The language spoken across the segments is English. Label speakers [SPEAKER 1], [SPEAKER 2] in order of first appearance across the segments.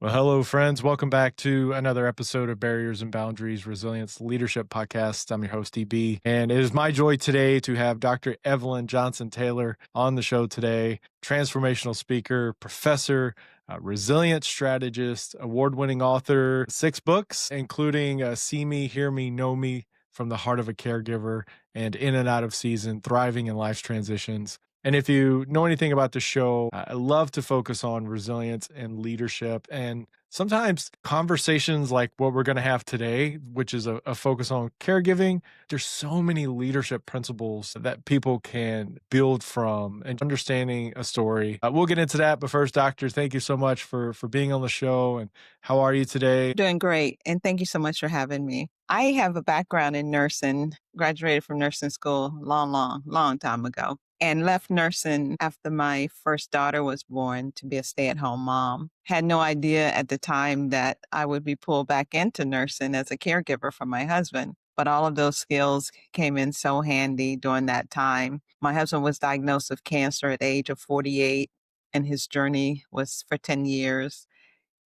[SPEAKER 1] Well, hello, friends. Welcome back to another episode of Barriers and Boundaries Resilience Leadership Podcast. I'm your host, DB, and it is my joy today to have Dr. Evelyn Johnson Taylor on the show today. Transformational speaker, professor, resilient strategist, award winning author, 6 books, including See Me, Hear Me, Know Me from the Heart of a Caregiver and In and Out of Season, Thriving in Life's Transitions. And if you know anything about the show, I love to focus on resilience and leadership. And sometimes conversations like what we're going to have today, which is a focus on caregiving, there's so many leadership principles that people can build from and understanding a story. We'll get into that. But first, Doctor, thank you so much for being on the show. And how are you today?
[SPEAKER 2] Doing great. And thank you so much for having me. I have a background in nursing, graduated from nursing school long time ago, and left nursing after my first daughter was born to be a stay at home mom. Had no idea at the time that I would be pulled back into nursing as a caregiver for my husband. But all of those skills came in so handy during that time. My husband was diagnosed with cancer at the age of 48, and his journey was for 10 years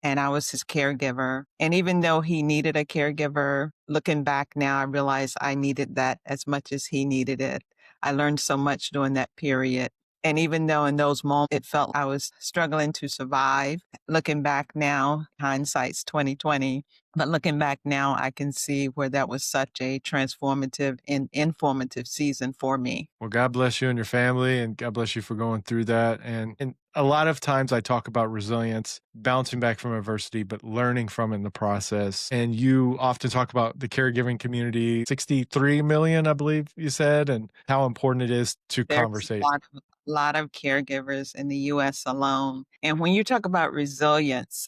[SPEAKER 2] and I was his caregiver. And even though he needed a caregiver, looking back now, I realize I needed that as much as he needed it. I learned so much during that period. And even though in those moments it felt I was struggling to survive, looking back now, hindsight's 2020, but looking back now, I can see where that was such a transformative and informative season for me.
[SPEAKER 1] Well, God bless you and your family, and God bless you for going through that. And a lot of times I talk about resilience, bouncing back from adversity, but learning from it in the process. And you often talk about the caregiving community, 63 million, I believe you said, and how important it is to
[SPEAKER 2] There's
[SPEAKER 1] conversate.
[SPEAKER 2] a lot of caregivers in the US alone. And when you talk about resilience,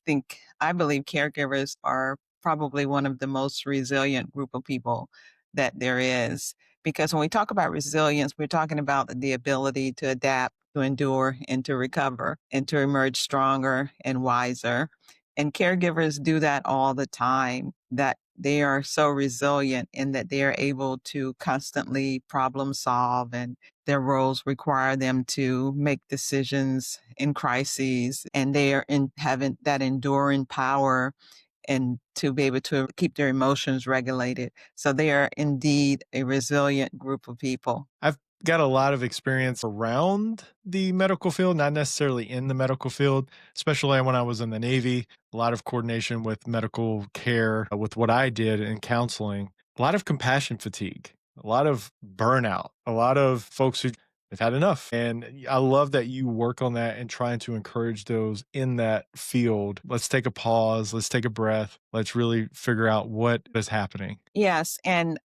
[SPEAKER 2] I believe caregivers are probably one of the most resilient group of people that there is. Because when we talk about resilience, we're talking about the ability to adapt, to endure, and to recover, and to emerge stronger and wiser. And caregivers do that all the time, that they are so resilient in that they are able to constantly problem solve, and their roles require them to make decisions in crises, and they are in having that enduring power and to be able to keep their emotions regulated. So they are indeed a resilient group of people.
[SPEAKER 1] I've got a lot of experience around the medical field, not necessarily in the medical field, especially when I was in the Navy, a lot of coordination with medical care, with what I did in counseling, a lot of compassion fatigue, a lot of burnout, a lot of folks who have had enough. And I love that you work on that and trying to encourage those in that field. Let's take a pause, let's take a breath, let's really figure out what is happening.
[SPEAKER 2] Yes. And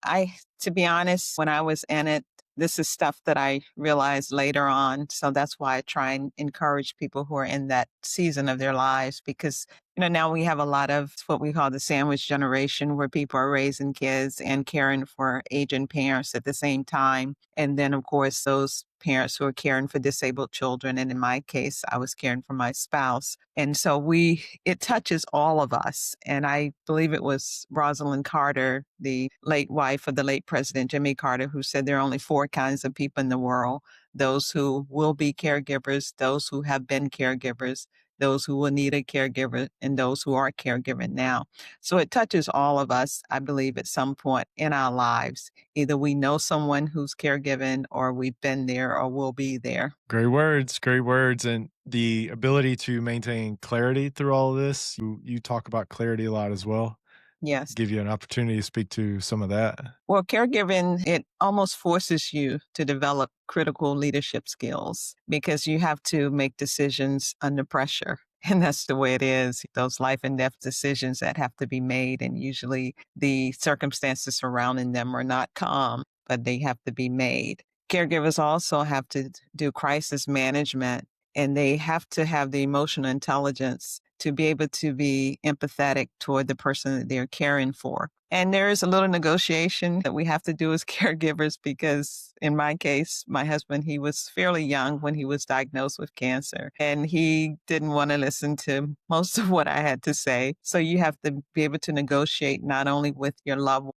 [SPEAKER 2] to be honest, when I was in it, this is stuff that I realized later on. So that's why I try and encourage people who are in that season of their lives because, now we have a lot of what we call the sandwich generation where people are raising kids and caring for aging parents at the same time. And then, of course, those parents who are caring for disabled children. And in my case, I was caring for my spouse. And so it touches all of us. And I believe it was Rosalind Carter, the late wife of the late President Jimmy Carter, who said there are only 4 kinds of people in the world: those who will be caregivers, those who have been caregivers, those who will need a caregiver, and those who are caregiving now. So it touches all of us, I believe, at some point in our lives. Either we know someone who's caregiving, or we've been there, or will be there.
[SPEAKER 1] Great words, great words. And the ability to maintain clarity through all of this. You talk about clarity a lot as well.
[SPEAKER 2] Yes.
[SPEAKER 1] Give you an opportunity to speak to some of that.
[SPEAKER 2] Well, caregiving, it almost forces you to develop critical leadership skills because you have to make decisions under pressure. And that's the way it is. Those life and death decisions that have to be made. And usually the circumstances surrounding them are not calm, but they have to be made. Caregivers also have to do crisis management, and they have to have the emotional intelligence to be able to be empathetic toward the person that they're caring for. And there is a little negotiation that we have to do as caregivers because in my case, my husband, he was fairly young when he was diagnosed with cancer, and he didn't want to listen to most of what I had to say. So you have to be able to negotiate not only with your loved one,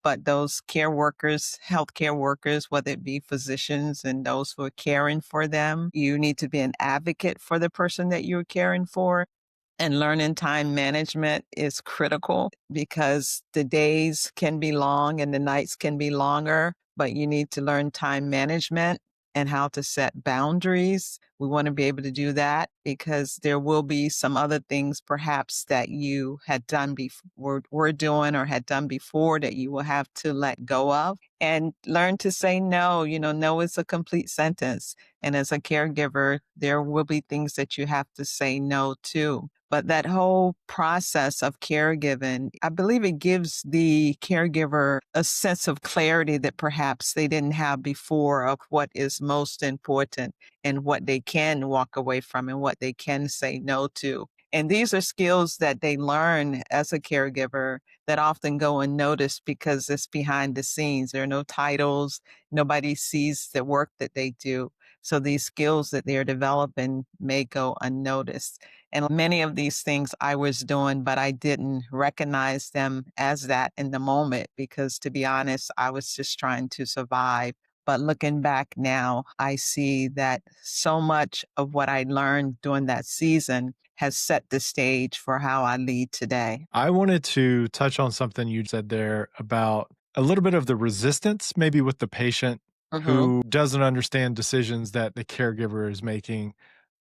[SPEAKER 2] but those care workers, healthcare workers, whether it be physicians and those who are caring for them. You need to be an advocate for the person that you're caring for. And learning time management is critical because the days can be long and the nights can be longer, but you need to learn time management and how to set boundaries. We want to be able to do that because there will be some other things perhaps that you had done before, were doing or had done before that you will have to let go of and learn to say no. No is a complete sentence. And as a caregiver, there will be things that you have to say no to. But that whole process of caregiving, I believe it gives the caregiver a sense of clarity that perhaps they didn't have before of what is most important and what they can walk away from and what they can say no to. And these are skills that they learn as a caregiver that often go unnoticed because it's behind the scenes. There are no titles, nobody sees the work that they do. So these skills that they're developing may go unnoticed. And many of these things I was doing, but I didn't recognize them as that in the moment because, to be honest, I was just trying to survive. But looking back now, I see that so much of what I learned during that season has set the stage for how I lead today.
[SPEAKER 1] I wanted to touch on something you said there about a little bit of the resistance, maybe with the patient
[SPEAKER 2] Hmm.
[SPEAKER 1] who doesn't understand decisions that the caregiver is making.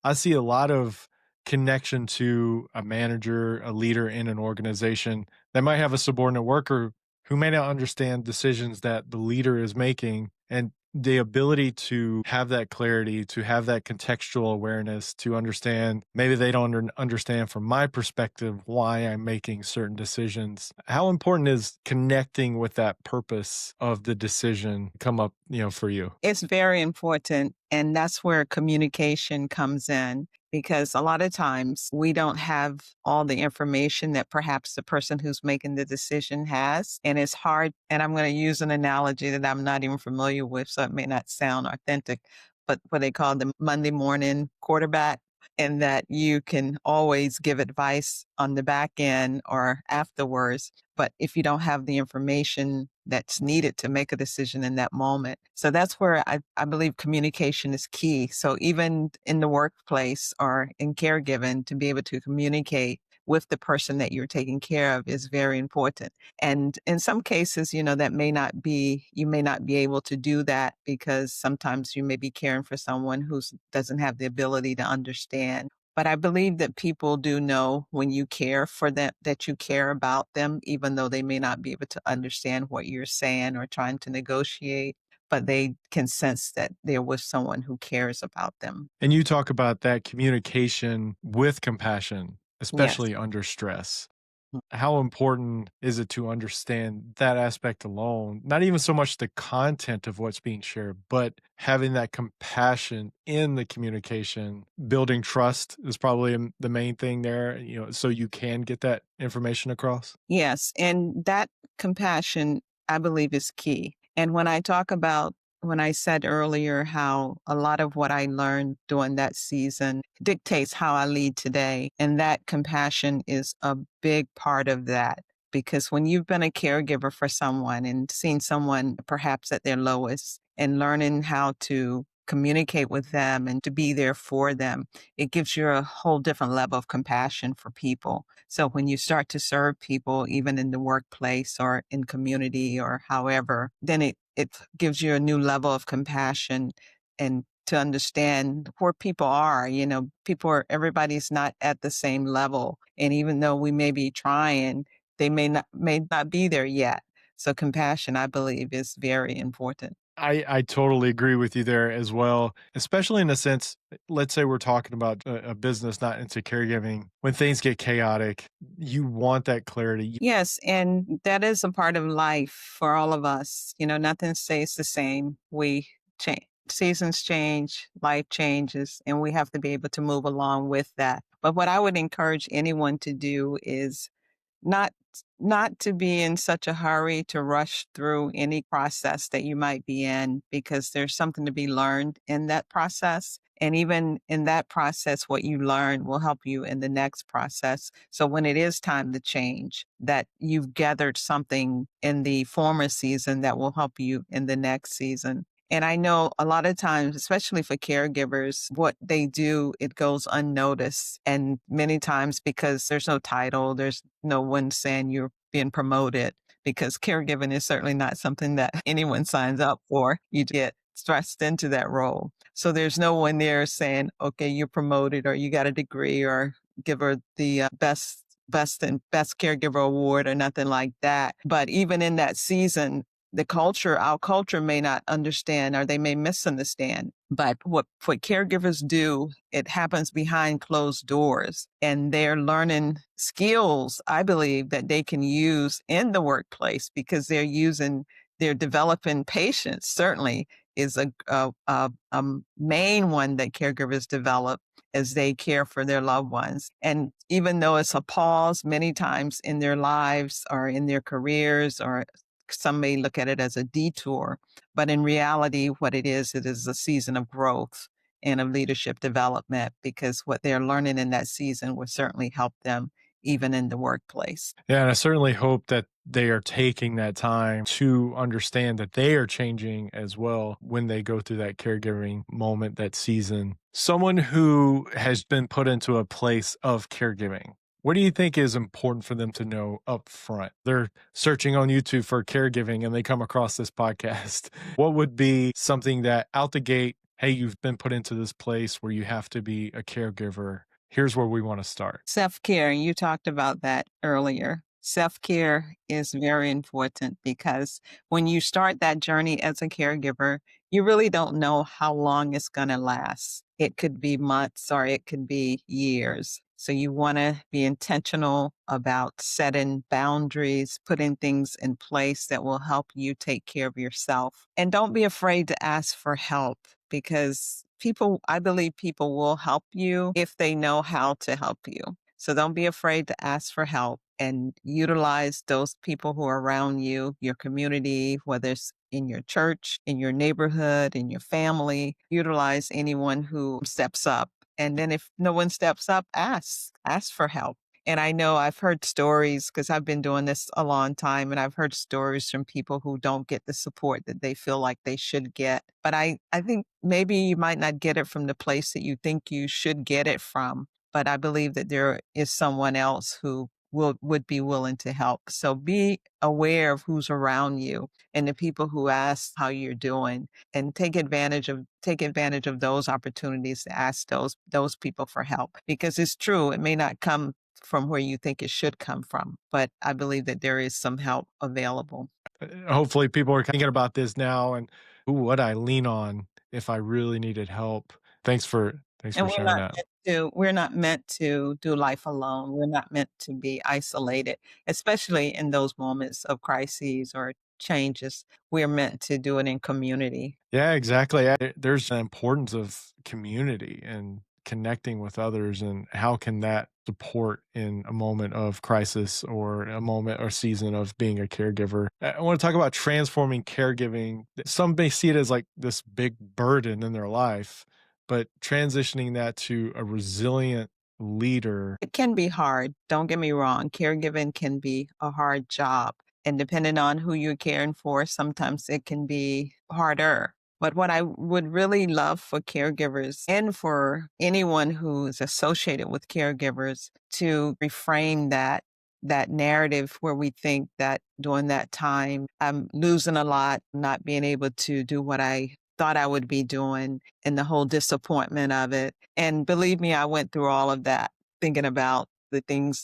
[SPEAKER 1] I see a lot of connection to a manager, a leader in an organization that might have a subordinate worker who may not understand decisions that the leader is making. And the ability to have that clarity, to have that contextual awareness, to understand maybe they don't understand from my perspective why I'm making certain decisions. How important is connecting with that purpose of the decision come up, for you?
[SPEAKER 2] It's very important. And that's where communication comes in because a lot of times we don't have all the information that perhaps the person who's making the decision has. And it's hard. And I'm going to use an analogy that I'm not even familiar with, so it may not sound authentic, but what they call the Monday morning quarterback. And that you can always give advice on the back end or afterwards. But if you don't have the information that's needed to make a decision in that moment. So that's where I believe communication is key. So even in the workplace or in caregiving, to be able to communicate with the person that you're taking care of is very important. And in some cases, that you may not be able to do that because sometimes you may be caring for someone who doesn't have the ability to understand. But I believe that people do know when you care for them, that you care about them, even though they may not be able to understand what you're saying or trying to negotiate, but they can sense that there was someone who cares about them.
[SPEAKER 1] And you talk about that communication with compassion,
[SPEAKER 2] Yes.
[SPEAKER 1] especially under stress. How important is it to understand that aspect alone? Not even so much the content of what's being shared, but having that compassion in the communication. Building trust is probably the main thing there, so you can get that information across.
[SPEAKER 2] Yes, and that compassion, I believe, is key. And when I said earlier how a lot of what I learned during that season dictates how I lead today, and that compassion is a big part of that. Because when you've been a caregiver for someone and seen someone perhaps at their lowest and learning how to communicate with them and to be there for them, it gives you a whole different level of compassion for people. So when you start to serve people, even in the workplace or in community or however, then it gives you a new level of compassion and to understand where people are. Everybody's not at the same level. And even though we may be trying, they may not be there yet. So compassion, I believe, is very important.
[SPEAKER 1] I totally agree with you there as well, especially in a sense, let's say we're talking about a business not into caregiving. When things get chaotic, you want that clarity.
[SPEAKER 2] Yes, and that is a part of life for all of us. Nothing stays the same. We change, seasons change, life changes, and we have to be able to move along with that. But what I would encourage anyone to do is not not to be in such a hurry to rush through any process that you might be in because there's something to be learned in that process. And even in that process, what you learn will help you in the next process. So when it is time to change, that you've gathered something in the former season that will help you in the next season. And I know a lot of times, especially for caregivers, what they do, it goes unnoticed. And many times because there's no title, there's no one saying you're being promoted, because caregiving is certainly not something that anyone signs up for. You get thrust into that role. So there's no one there saying, okay, you're promoted or you got a degree or give her the best caregiver award or nothing like that. But even in that season, our culture may not understand or they may misunderstand. But what caregivers do, it happens behind closed doors and they're learning skills, I believe, that they can use in the workplace because they're developing patience, certainly is a main one that caregivers develop as they care for their loved ones. And even though it's a pause many times in their lives or in their careers, or some may look at it as a detour, but in reality, what it is a season of growth and of leadership development, because what they're learning in that season will certainly help them even in the workplace.
[SPEAKER 1] Yeah, and I certainly hope that they are taking that time to understand that they are changing as well when they go through that caregiving moment, that season. Someone who has been put into a place of caregiving, what do you think is important for them to know up front? They're searching on YouTube for caregiving and they come across this podcast. What would be something that out the gate, hey, you've been put into this place where you have to be a caregiver? Here's where we want to start.
[SPEAKER 2] Self-care, and you talked about that earlier. Self-care is very important because when you start that journey as a caregiver, you really don't know how long it's going to last. It could be months or it could be years. So you want to be intentional about setting boundaries, putting things in place that will help you take care of yourself. And don't be afraid to ask for help, because I believe people will help you if they know how to help you. So don't be afraid to ask for help and utilize those people who are around you, your community, whether it's in your church, in your neighborhood, in your family. Utilize anyone who steps up. And then if no one steps up, ask for help. And I know I've heard stories, because I've been doing this a long time, and I've heard stories from people who don't get the support that they feel like they should get. But I think maybe you might not get it from the place that you think you should get it from. But I believe that there is someone else who would be willing to help. So be aware of who's around you and the people who ask how you're doing, and take advantage of those opportunities to ask those people for help. Because it's true, it may not come from where you think it should come from, but I believe that there is some help available.
[SPEAKER 1] Hopefully people are thinking about this now and, ooh, what I lean on if I really needed help. Thanks
[SPEAKER 2] And
[SPEAKER 1] for sharing that.
[SPEAKER 2] we're not meant to do life alone. We're not meant to be isolated, especially in those moments of crises or changes. We're meant to do it in community.
[SPEAKER 1] Yeah, exactly. There's an importance of community and connecting with others, and how can that support in a moment of crisis or a moment or season of being a caregiver. I want to talk about transforming caregiving. Some may see it as like this big burden in their life, but transitioning that to a resilient leader.
[SPEAKER 2] It can be hard. Don't get me wrong. Caregiving can be a hard job. And depending on who you're caring for, sometimes it can be harder. But what I would really love for caregivers and for anyone who's associated with caregivers to reframe that narrative where we think that during that time, I'm losing a lot, not being able to do what I thought I would be doing, and the whole disappointment of it. And believe me, I went through all of that, thinking about the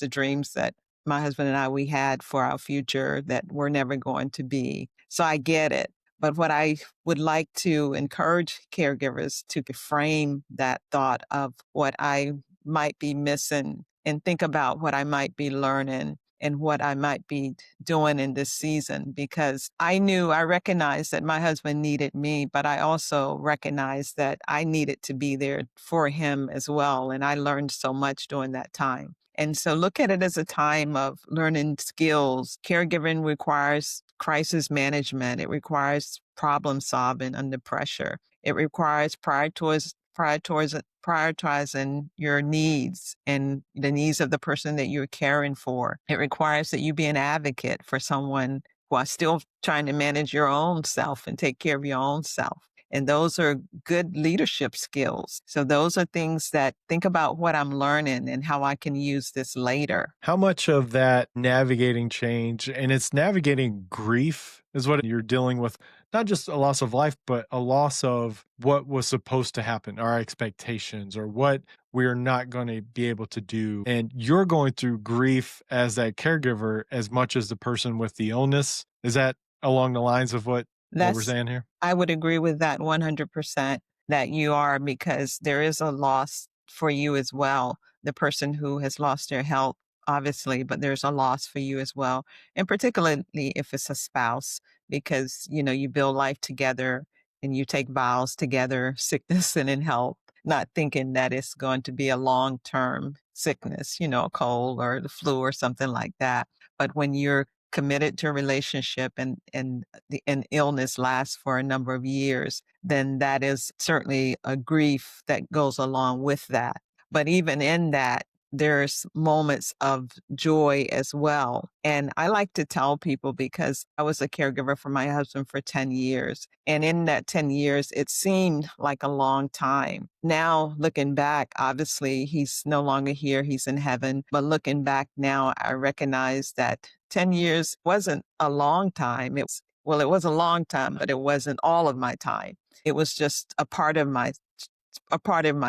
[SPEAKER 2] dreams that my husband and we had for our future that were never going to be. So I get it. But what I would like to encourage caregivers to frame that thought of what I might be missing, and think about what I might be learning and what I might be doing in this season, because I recognized that my husband needed me, but I also recognized that I needed to be there for him as well. And I learned so much during that time. And so look at it as a time of learning skills. Caregiving requires crisis management. It requires problem solving under pressure. It requires prioritizing your needs and the needs of the person that you're caring for. It requires that you be an advocate for someone while still trying to manage your own self and take care of your own self. And those are good leadership skills. So those are things that think about what I'm learning and how I can use this later.
[SPEAKER 1] How much of that navigating change, and it's navigating grief, is what you're dealing with? Not just a loss of life, but a loss of what was supposed to happen, our expectations, or what we're not going to be able to do. And you're going through grief as that caregiver as much as the person with the illness. Is that along the lines of what we're
[SPEAKER 2] That's
[SPEAKER 1] saying here?
[SPEAKER 2] I would agree with that 100% that you are, because there is a loss for you as well. The person who has lost their health, obviously, but there's a loss for you as well. And particularly if it's a spouse, because, you build life together and you take vows together, sickness and in health, not thinking that it's going to be a long-term sickness, a cold or the flu or something like that. But when you're committed to a relationship and an illness lasts for a number of years, then that is certainly a grief that goes along with that. But even in that, there's moments of joy as well. And I like to tell people, because I was a caregiver for my husband for 10 years. And in that 10 years, it seemed like a long time. Now, looking back, obviously, he's no longer here, he's in heaven. But looking back now, I recognize that 10 years wasn't a long time. It was a long time, but it wasn't all of my time. It was just a part of my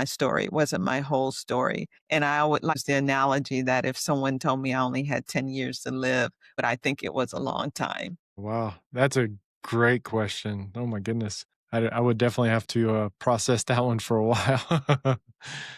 [SPEAKER 2] story. It wasn't my whole story. And I would like the analogy that if someone told me I only had 10 years to live, but I think it was a long time.
[SPEAKER 1] Wow, that's a great question. Oh my goodness. I would definitely have to process that one for a while.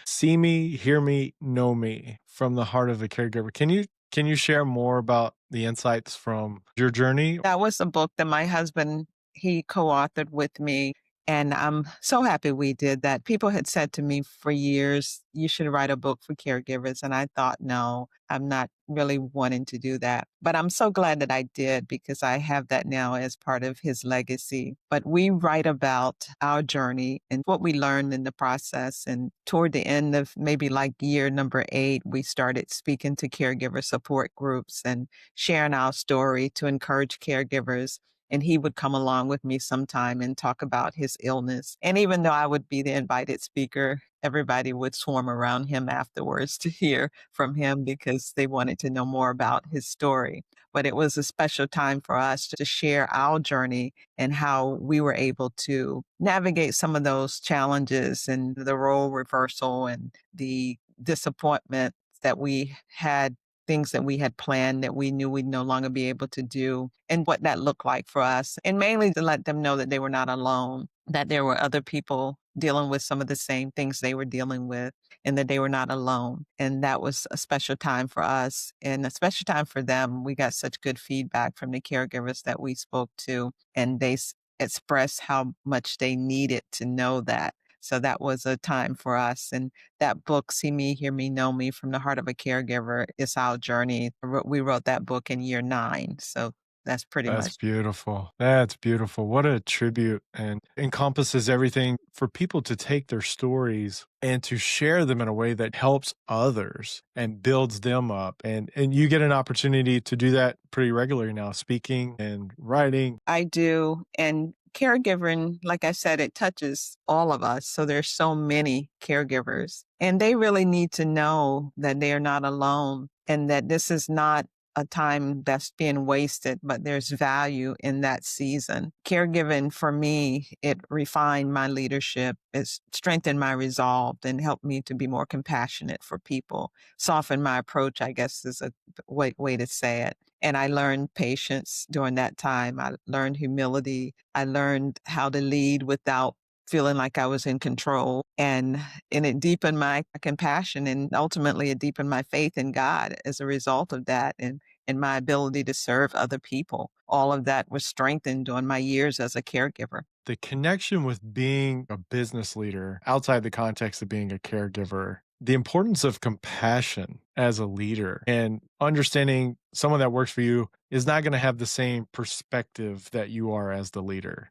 [SPEAKER 1] See me, hear me, know me from the heart of a caregiver. Can you share more about the insights from your journey?
[SPEAKER 2] That was a book that my husband, he co-authored with me. And I'm so happy we did that. People had said to me for years, you should write a book for caregivers. And I thought, no, I'm not really wanting to do that. But I'm so glad that I did, because I have that now as part of his legacy. But we write about our journey and what we learned in the process. And toward the end of maybe like year number 8, we started speaking to caregiver support groups and sharing our story to encourage caregivers. And he would come along with me sometime and talk about his illness. And even though I would be the invited speaker, everybody would swarm around him afterwards to hear from him, because they wanted to know more about his story. But it was a special time for us to share our journey and how we were able to navigate some of those challenges and the role reversal and the disappointment that we had, things that we had planned that we knew we'd no longer be able to do, and what that looked like for us. And mainly to let them know that they were not alone, that there were other people dealing with some of the same things they were dealing with, and that they were not alone. And that was a special time for us and a special time for them. We got such good feedback from the caregivers that we spoke to, and they expressed how much they needed to know that. So that was a time for us. And that book, See Me, Hear Me, Know Me from the Heart of a Caregiver, is our journey. We wrote that book in year 9. So that's pretty
[SPEAKER 1] That's
[SPEAKER 2] much
[SPEAKER 1] beautiful. That's beautiful. What a tribute, and encompasses everything for people to take their stories and to share them in a way that helps others and builds them up. And you get an opportunity to do that pretty regularly now, speaking and writing.
[SPEAKER 2] I do. And caregiving, like I said, it touches all of us. So there's so many caregivers, and they really need to know that they are not alone, and that this is not a time that's being wasted, but there's value in that season. Caregiving for me, it refined my leadership, it strengthened my resolve, and helped me to be more compassionate for people. Soften my approach, I guess, is a way to say it. And I learned patience during that time. I learned humility. I learned how to lead without feeling like I was in control. And it deepened my compassion, and ultimately it deepened my faith in God as a result of that, and my ability to serve other people. All of that was strengthened during my years as a caregiver.
[SPEAKER 1] The connection with being a business leader outside the context of being a caregiver, the importance of compassion as a leader, and understanding someone that works for you is not going to have the same perspective that you are as the leader.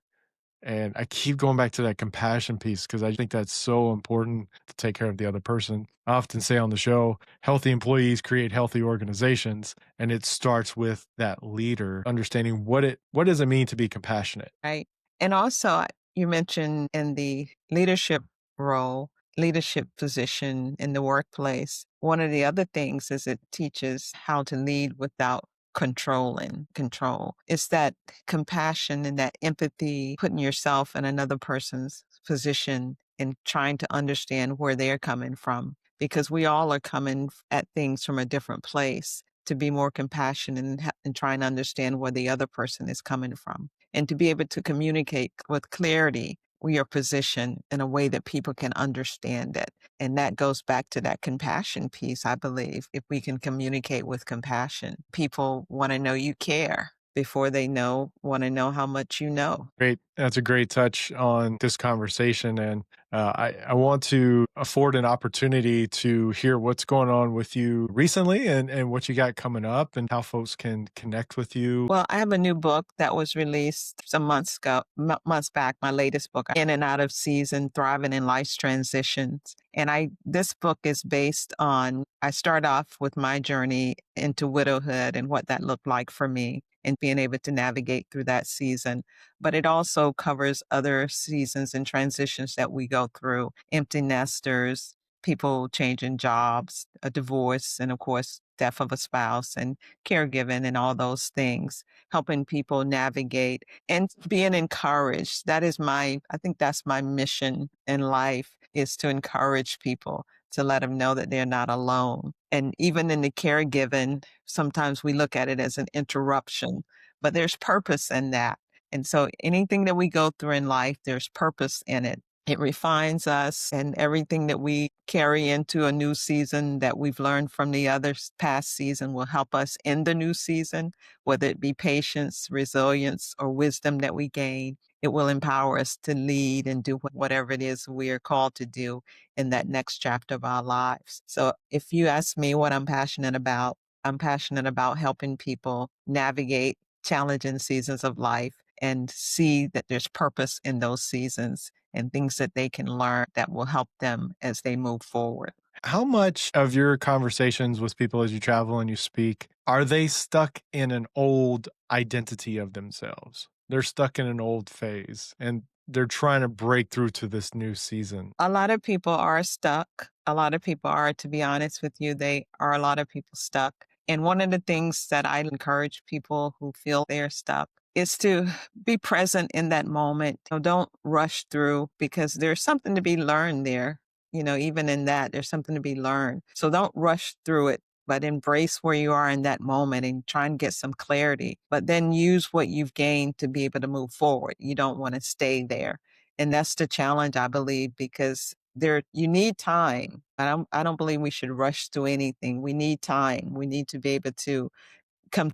[SPEAKER 1] And I keep going back to that compassion piece because I think that's so important to take care of the other person. I often say on the show, healthy employees create healthy organizations, and it starts with that leader understanding what does it mean to be compassionate.
[SPEAKER 2] Right. And also, You mentioned in the leadership role, leadership position in the workplace. One of the other things is it teaches how to lead without controlling control. It's that compassion and that empathy, putting yourself in another person's position and trying to understand where they're coming from. Because we all are coming at things from a different place to be more compassionate and trying to understand where the other person is coming from and to be able to communicate with clarity your position in a way that people can understand it. And that goes back to that compassion piece, I believe. If we can communicate with compassion, people want to know you care before they want to know how much you know.
[SPEAKER 1] Great. That's a great touch on this conversation. And I want to afford an opportunity to hear what's going on with you recently and what you got coming up and how folks can connect with you.
[SPEAKER 2] Well, I have a new book that was released some months ago, months back, my latest book, In and Out of Season, Thriving in Life's Transitions. And this book is based on, I start off with my journey into widowhood and what that looked like for me and being able to navigate through that season. But it also covers other seasons and transitions that we go through, empty nesters, people changing jobs, a divorce, and of course, death of a spouse and caregiving and all those things, helping people navigate and being encouraged. I think that's my mission in life is to encourage people, to let them know that they're not alone. And even in the caregiving, sometimes we look at it as an interruption, but there's purpose in that. And so anything that we go through in life, there's purpose in it. It refines us, and everything that we carry into a new season that we've learned from the other past season will help us in the new season, whether it be patience, resilience, or wisdom that we gain. It will empower us to lead and do whatever it is we are called to do in that next chapter of our lives. So if you ask me what I'm passionate about helping people navigate challenging seasons of life and see that there's purpose in those seasons and things that they can learn that will help them as they move forward.
[SPEAKER 1] How much of your conversations with people as you travel and you speak are they stuck in an old identity of themselves? They're stuck in an old phase and they're trying to break through to this new season.
[SPEAKER 2] A lot of people are stuck. A lot of people are, to be honest with you, they are a lot of people stuck. And one of the things that I encourage people who feel they're stuck is to be present in that moment. Don't rush through because there's something to be learned there. Even in that, there's something to be learned. So don't rush through it, but embrace where you are in that moment and try and get some clarity. But then use what you've gained to be able to move forward. You don't want to stay there. And that's the challenge, I believe, because you need time. I don't believe we should rush through anything. We need time. We need to be able to come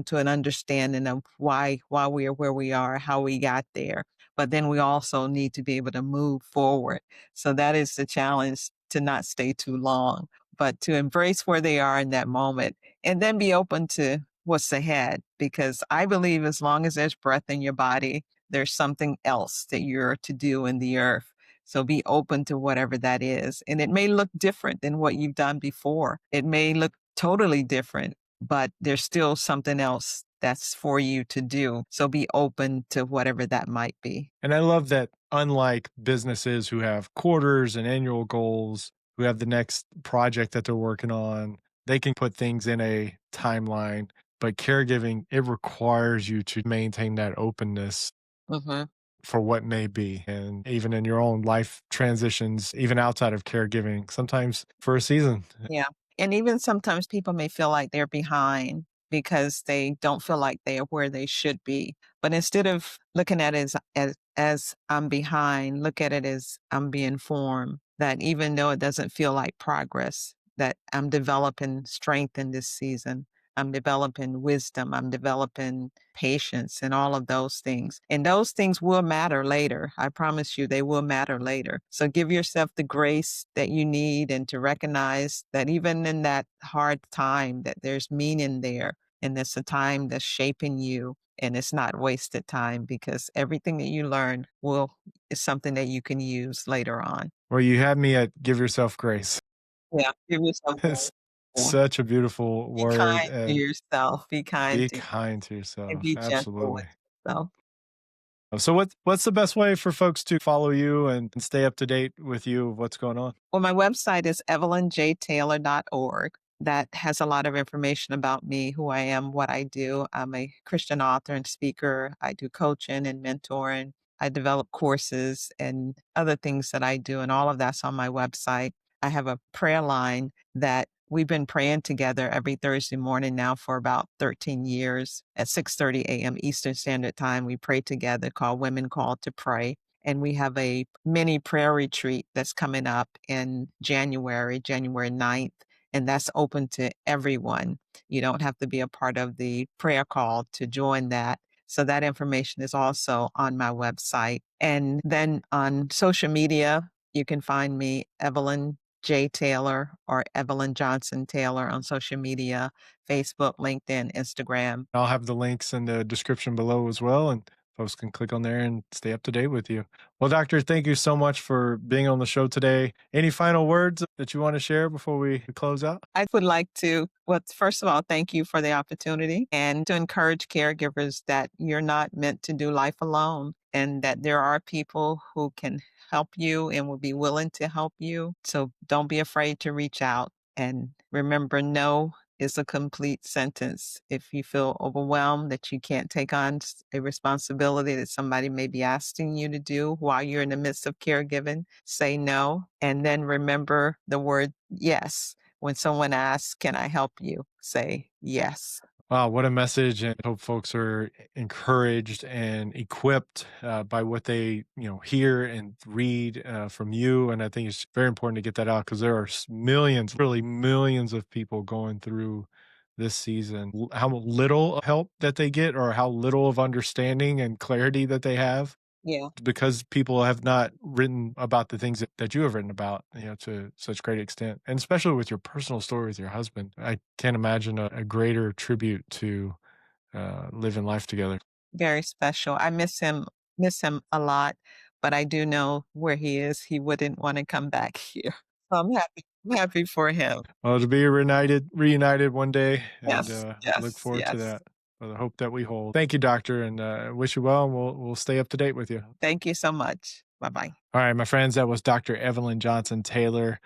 [SPEAKER 2] to an understanding of why we are where we are, how we got there. But then we also need to be able to move forward. So that is the challenge, to not stay too long, but to embrace where they are in that moment and then be open to what's ahead. Because I believe as long as there's breath in your body, there's something else that you're to do in the earth. So be open to whatever that is. And it may look different than what you've done before. It may look totally different, but there's still something else that's for you to do. So be open to whatever that might be.
[SPEAKER 1] And I love that unlike businesses who have quarters and annual goals, who have the next project that they're working on, they can put things in a timeline. But caregiving, it requires you to maintain that openness
[SPEAKER 2] Mhm.
[SPEAKER 1] for what may be. And even in your own life transitions, even outside of caregiving, sometimes for a season.
[SPEAKER 2] Yeah. And even sometimes people may feel like they're behind because they don't feel like they are where they should be. But instead of looking at it as I'm behind, look at it as I'm being formed. That even though it doesn't feel like progress, that I'm developing strength in this season. I'm developing wisdom. I'm developing patience and all of those things. And those things will matter later. I promise you, they will matter later. So give yourself the grace that you need and to recognize that even in that hard time, that there's meaning there. And it's a time that's shaping you. And it's not wasted time because everything that you learn is something that you can use later on.
[SPEAKER 1] Well, you had me at give yourself grace.
[SPEAKER 2] Yeah. Give yourself
[SPEAKER 1] It's
[SPEAKER 2] grace. Yeah.
[SPEAKER 1] such a beautiful
[SPEAKER 2] Be
[SPEAKER 1] word
[SPEAKER 2] kind to
[SPEAKER 1] and
[SPEAKER 2] yourself. Be kind
[SPEAKER 1] be
[SPEAKER 2] to
[SPEAKER 1] kind to
[SPEAKER 2] and
[SPEAKER 1] yourself.
[SPEAKER 2] be gentle with
[SPEAKER 1] Absolutely.
[SPEAKER 2] yourself.
[SPEAKER 1] So what's the best way for folks to follow you and stay up to date with you of what's going on?
[SPEAKER 2] Well, my website is evelynjtaylor.org. That has a lot of information about me, who I am, what I do. I'm a Christian author and speaker. I do coaching and mentoring. I develop courses and other things that I do, and all of that's on my website. I have a prayer line that we've been praying together every Thursday morning now for about 13 years at 6:30 a.m. Eastern Standard Time. We pray together called Women Called to Pray. And we have a mini prayer retreat that's coming up in January 9th, and that's open to everyone. You don't have to be a part of the prayer call to join that. So that information is also on my website. And then on social media, you can find me Evelyn J. Taylor or Evelyn Johnson Taylor on social media, Facebook, LinkedIn, Instagram.
[SPEAKER 1] I'll have the links in the description below as well, and folks can click on there and stay up to date with you. Well, doctor, thank you so much for being on the show today. Any final words that you want to share before we close out?
[SPEAKER 2] I would like to, well, first of all, thank you for the opportunity and to encourage caregivers that you're not meant to do life alone and that there are people who can help you and will be willing to help you. So don't be afraid to reach out. And remember, no is a complete sentence. If you feel overwhelmed that you can't take on a responsibility that somebody may be asking you to do while you're in the midst of caregiving, say no. And then remember the word yes. When someone asks, "Can I help you?" say yes.
[SPEAKER 1] Wow, what a message! And hope folks are encouraged and equipped by what they hear and read from you. And I think it's very important to get that out because there are millions, really millions of people going through this season. How little help that they get, or how little of understanding and clarity that they have
[SPEAKER 2] Yeah.
[SPEAKER 1] because people have not written about the things that you have written about, to such great extent. And especially with your personal story with your husband, I can't imagine a greater tribute to living life together.
[SPEAKER 2] Very special. I miss him a lot, but I do know where he is. He wouldn't wanna come back here. So I'm happy for him.
[SPEAKER 1] Well, to be reunited one day, and
[SPEAKER 2] Yes,
[SPEAKER 1] look
[SPEAKER 2] yes,
[SPEAKER 1] forward to
[SPEAKER 2] yes.
[SPEAKER 1] that. For the hope that we hold. Thank you, doctor, and wish you well. And we'll stay up to date with you.
[SPEAKER 2] Thank you so much. Bye-bye.
[SPEAKER 1] All right, my friends, that was Dr. Evelyn Johnson Taylor,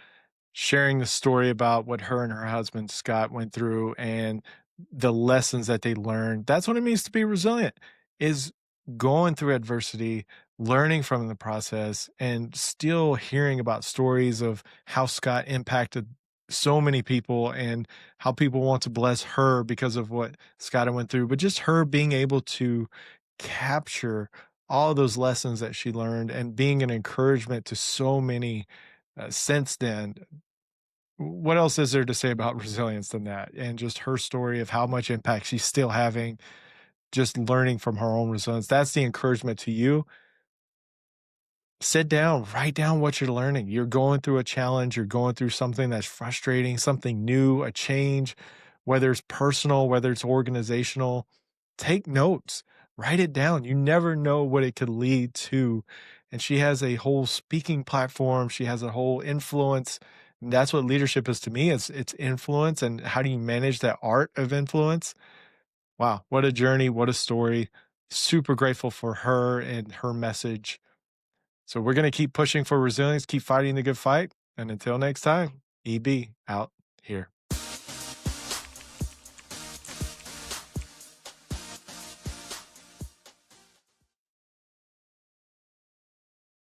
[SPEAKER 1] sharing the story about what her and her husband Scott went through and the lessons that they learned. That's what it means to be resilient, is going through adversity, learning from the process, and still hearing about stories of how Scott impacted so many people and how people want to bless her because of what Scott went through. But just her being able to capture all those lessons that she learned and being an encouragement to so many since then. What else is there to say about resilience than that? And just her story of how much impact she's still having, just learning from her own resilience. That's the encouragement to you. Sit down, write down what you're learning. You're going through a challenge, you're going through something that's frustrating, something new, a change, whether it's personal, whether it's organizational. Take notes, write it down. You never know what it could lead to. And she has a whole speaking platform, she has a whole influence. And that's what leadership is to me. It's influence, and how do you manage that art of influence? Wow, what a journey, what a story. Super grateful for her and her message. So we're going to keep pushing for resilience, keep fighting the good fight. And until next time, EB out here.